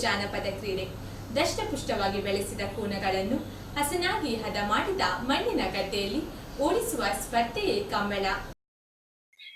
ಜಾನಪದ ಕ್ರೀಡೆ. ದಷ್ಟಪುಷ್ಟವಾಗಿ ಬೆಳೆಸಿದ ಕೋಣಗಳನ್ನು ಹಸನಾಗಿ ಹದ ಮಾಡಿದ ಮಣ್ಣಿನ ಗದ್ದೆಯಲ್ಲಿ ಓಡಿಸುವ ಸ್ಪರ್ಧೆಯೇ ಕಂಬಳ.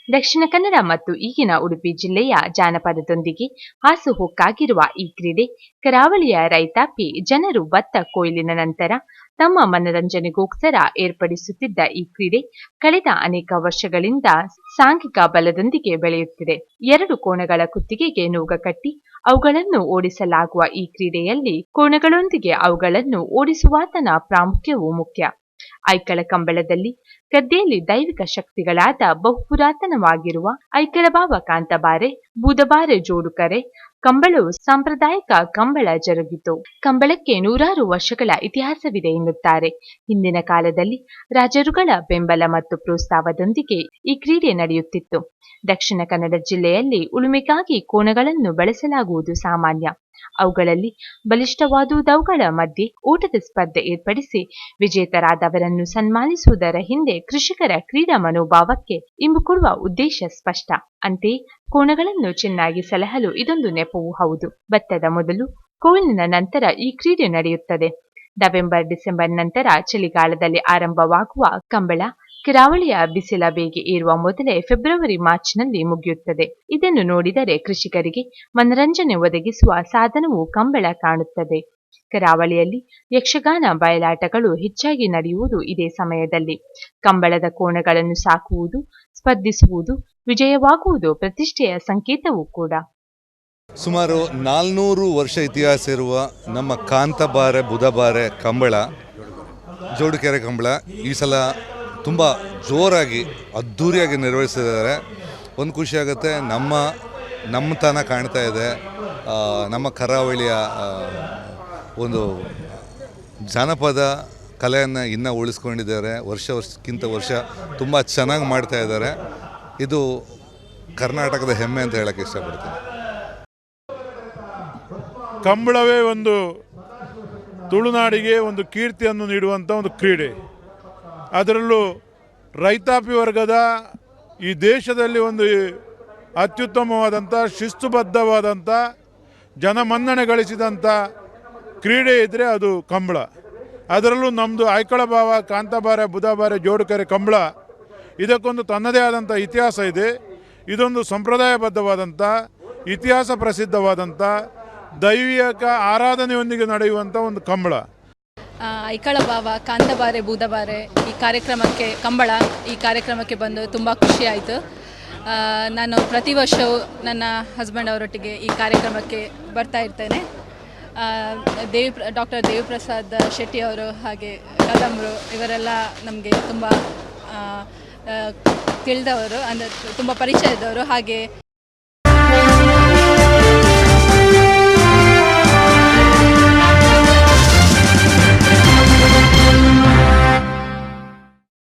ದಕ್ಷಿಣ ಕನ್ನಡ ಮತ್ತು ಈಗಿನ ಉಡುಪಿ ಜಿಲ್ಲೆಯ ಜಾನಪದದೊಂದಿಗೆ ಹಾಸುಹೊಕ್ಕಾಗಿರುವ ಈ ಕ್ರೀಡೆ ಕರಾವಳಿಯ ರೈತಾಪಿ ಜನರು ಭತ್ತ ಕೊಯ್ಲಿನ ನಂತರ ತಮ್ಮ ಮನರಂಜನೆಗೋಸ್ಕರ ಏರ್ಪಡಿಸುತ್ತಿದ್ದ ಈ ಕ್ರೀಡೆ ಕಳೆದ ಅನೇಕ ವರ್ಷಗಳಿಂದ ಸಾಂಘಿಕ ಬಲದೊಂದಿಗೆ ಬೆಳೆಯುತ್ತಿದೆ. 2 ಕೋಣಗಳ ಕುತ್ತಿಗೆಗೆ ನೂಗ ಕಟ್ಟಿ ಅವುಗಳನ್ನು ಓಡಿಸಲಾಗುವ ಈ ಕ್ರೀಡೆಯಲ್ಲಿ ಕೋಣಗಳೊಂದಿಗೆ ಅವುಗಳನ್ನು ಓಡಿಸುವಾತನ ಪ್ರಾಮುಖ್ಯವೂ ಮುಖ್ಯ. ಐಕಳ ಕಂಬಳದಲ್ಲಿ ಗದ್ದೆಯಲ್ಲಿ ದೈವಿಕ ಶಕ್ತಿಗಳಾದ ಬಹುಪುರಾತನವಾಗಿರುವ ಐಕಳಭಾವ ಕಾಂತಬಾರೆ, ಬೂದಬಾರೆ ಜೋಡುಕರೆ ಕಂಬಳವು ಸಾಂಪ್ರದಾಯಿಕ ಕಂಬಳ ಜರುಗಿತು. ಕಂಬಳಕ್ಕೆ 100 ವರ್ಷಗಳ ಇತಿಹಾಸವಿದೆ ಎನ್ನುತ್ತಾರೆ. ಹಿಂದಿನ ಕಾಲದಲ್ಲಿ ರಾಜರುಗಳ ಬೆಂಬಲ ಮತ್ತು ಪ್ರೋತ್ಸಾಹದೊಂದಿಗೆ ಈ ಕ್ರೀಡೆ ನಡೆಯುತ್ತಿತ್ತು. ದಕ್ಷಿಣ ಕನ್ನಡ ಜಿಲ್ಲೆಯಲ್ಲಿ ಉಳುಮೆಗಾಗಿ ಕೋಣಗಳನ್ನು ಬಳಸಲಾಗುವುದು ಸಾಮಾನ್ಯ. ಅವುಗಳಲ್ಲಿ ಬಲಿಷ್ಠವಾದುದವುಗಳ ಮಧ್ಯೆ ಓಟದ ಸ್ಪರ್ಧೆ ಏರ್ಪಡಿಸಿ ವಿಜೇತರಾದವರನ್ನು ಸನ್ಮಾನಿಸುವುದರ ಹಿಂದೆ ಕೃಷಿಕರ ಕ್ರೀಡಾ ಮನೋಭಾವಕ್ಕೆ ಇಂಬು ಕೊಡುವ ಉದ್ದೇಶ ಸ್ಪಷ್ಟ. ಅಂತೆಯೇ ಕೋಣಗಳನ್ನು ಚೆನ್ನಾಗಿ ಸಲಹಲು ಇದೊಂದು ನೆಪವೂ ಹೌದು. ಭತ್ತದ ಮೊದಲು ಕೊಯ್ಲಿನ ನಂತರ ಈ ಕ್ರೀಡೆ ನಡೆಯುತ್ತದೆ. ನವೆಂಬರ್ ಡಿಸೆಂಬರ್ ನಂತರ ಚಳಿಗಾಲದಲ್ಲಿ ಆರಂಭವಾಗುವ ಕಂಬಳ ಕರಾವಳಿಯ ಬಿಸಿಲ ಬೇಗೆ ಏರುವ ಮೊದಲೇ ಫೆಬ್ರವರಿ ಮಾರ್ಚ್ನಲ್ಲಿ ಮುಗಿಯುತ್ತದೆ. ಇದನ್ನು ನೋಡಿದರೆ ಕೃಷಿಕರಿಗೆ ಮನರಂಜನೆ ಒದಗಿಸುವ ಸಾಧನವೂ ಕಂಬಳ ಕಾಣುತ್ತದೆ. ಕರಾವಳಿಯಲ್ಲಿ ಯಕ್ಷಗಾನ ಬಯಲಾಟಗಳು ಹೆಚ್ಚಾಗಿ ನಡೆಯುವುದು ಇದೇ ಸಮಯದಲ್ಲಿ. ಕಂಬಳದ ಕೋಣಗಳನ್ನು ಸಾಕುವುದು, ಸ್ಪರ್ಧಿಸುವುದು, ವಿಜಯವಾಗುವುದು ಪ್ರತಿಷ್ಠೆಯ ಸಂಕೇತವೂ ಕೂಡ. ಸುಮಾರು 400 ವರ್ಷ ಇತಿಹಾಸ ಇರುವ ನಮ್ಮ ಕಾಂತಬಾರೆ ಬುಧಬಾರೆ ಕಂಬಳ, ಜೋಡುಕೆರೆ ಕಂಬಳ ಈ ಸಲ ತುಂಬ ಜೋರಾಗಿ ಅದ್ಧೂರಿಯಾಗಿ ನಿರ್ವಹಿಸಿದ್ದಾರೆ. ಒಂದು ಖುಷಿಯಾಗುತ್ತೆ, ನಮ್ಮತನ ಕಾಣ್ತಾ ಇದೆ. ನಮ್ಮ ಕರಾವಳಿಯ ಒಂದು ಜಾನಪದ ಕಲೆಯನ್ನು ಇನ್ನೂ ಉಳಿಸ್ಕೊಂಡಿದ್ದಾರೆ. ವರ್ಷಕ್ಕಿಂತ ವರ್ಷ ತುಂಬ ಚೆನ್ನಾಗಿ ಮಾಡ್ತಾ ಇದ್ದಾರೆ. ಇದು ಕರ್ನಾಟಕದ ಹೆಮ್ಮೆ ಅಂತ ಹೇಳೋಕ್ಕೆ ಇಷ್ಟಪಡ್ತೀನಿ. ಕಂಬಳವೇ ಒಂದು ತುಳುನಾಡಿಗೆ ಒಂದು ಕೀರ್ತಿಯನ್ನು ನೀಡುವಂಥ ಒಂದು ಕ್ರೀಡೆ. ಅದರಲ್ಲೂ ರೈತಾಪಿ ವರ್ಗದ ಈ ದೇಶದಲ್ಲಿ ಒಂದು ಅತ್ಯುತ್ತಮವಾದಂಥ ಶಿಸ್ತುಬದ್ಧವಾದಂಥ ಜನಮನ್ನಣೆ ಗಳಿಸಿದಂಥ ಕ್ರೀಡೆ ಇದ್ದರೆ ಅದು ಕಂಬಳ. ಅದರಲ್ಲೂ ನಮ್ಮದು ಐಕಳಭಾವ ಕಾಂತಬಾರೆ ಬುಧಬಾರೆ ಜೋಡುಕೆರೆ ಕಂಬಳ, ಇದಕ್ಕೊಂದು ತನ್ನದೇ ಆದಂಥ ಇತಿಹಾಸ ಇದೆ. ಇದೊಂದು ಸಂಪ್ರದಾಯಬದ್ಧವಾದಂಥ ಇತಿಹಾಸ ಪ್ರಸಿದ್ಧವಾದಂಥ ದೈವಿಕ ಆರಾಧನೆಯೊಂದಿಗೆ ನಡೆಯುವಂಥ ಒಂದು ಕಂಬಳ. ಐಕಳಭಾವ ಕಾಂತಬಾರೆ ಬೂದಬಾರೆ ಈ ಕಾರ್ಯಕ್ರಮಕ್ಕೆ ಕಂಬಳ ಈ ಕಾರ್ಯಕ್ರಮಕ್ಕೆ ಬಂದು ತುಂಬ ಖುಷಿಯಾಯಿತು. ನಾನು ಪ್ರತಿ ವರ್ಷವೂ ನನ್ನ ಹಸ್ಬೆಂಡ್ ಅವರೊಟ್ಟಿಗೆ ಈ ಕಾರ್ಯಕ್ರಮಕ್ಕೆ ಬರ್ತಾ ಇರ್ತೇನೆ. ಡಾಕ್ಟರ್ ದೇವಿಪ್ರಸಾದ್ ಶೆಟ್ಟಿ ಅವರು ಹಾಗೆ ಕದಂಬರು ಇವರೆಲ್ಲ ನಮಗೆ ತುಂಬ ತಿಳಿದವರು, ಅಂದರೆ ತುಂಬ ಪರಿಚಯ ಇದ್ದವರು. ಹಾಗೆ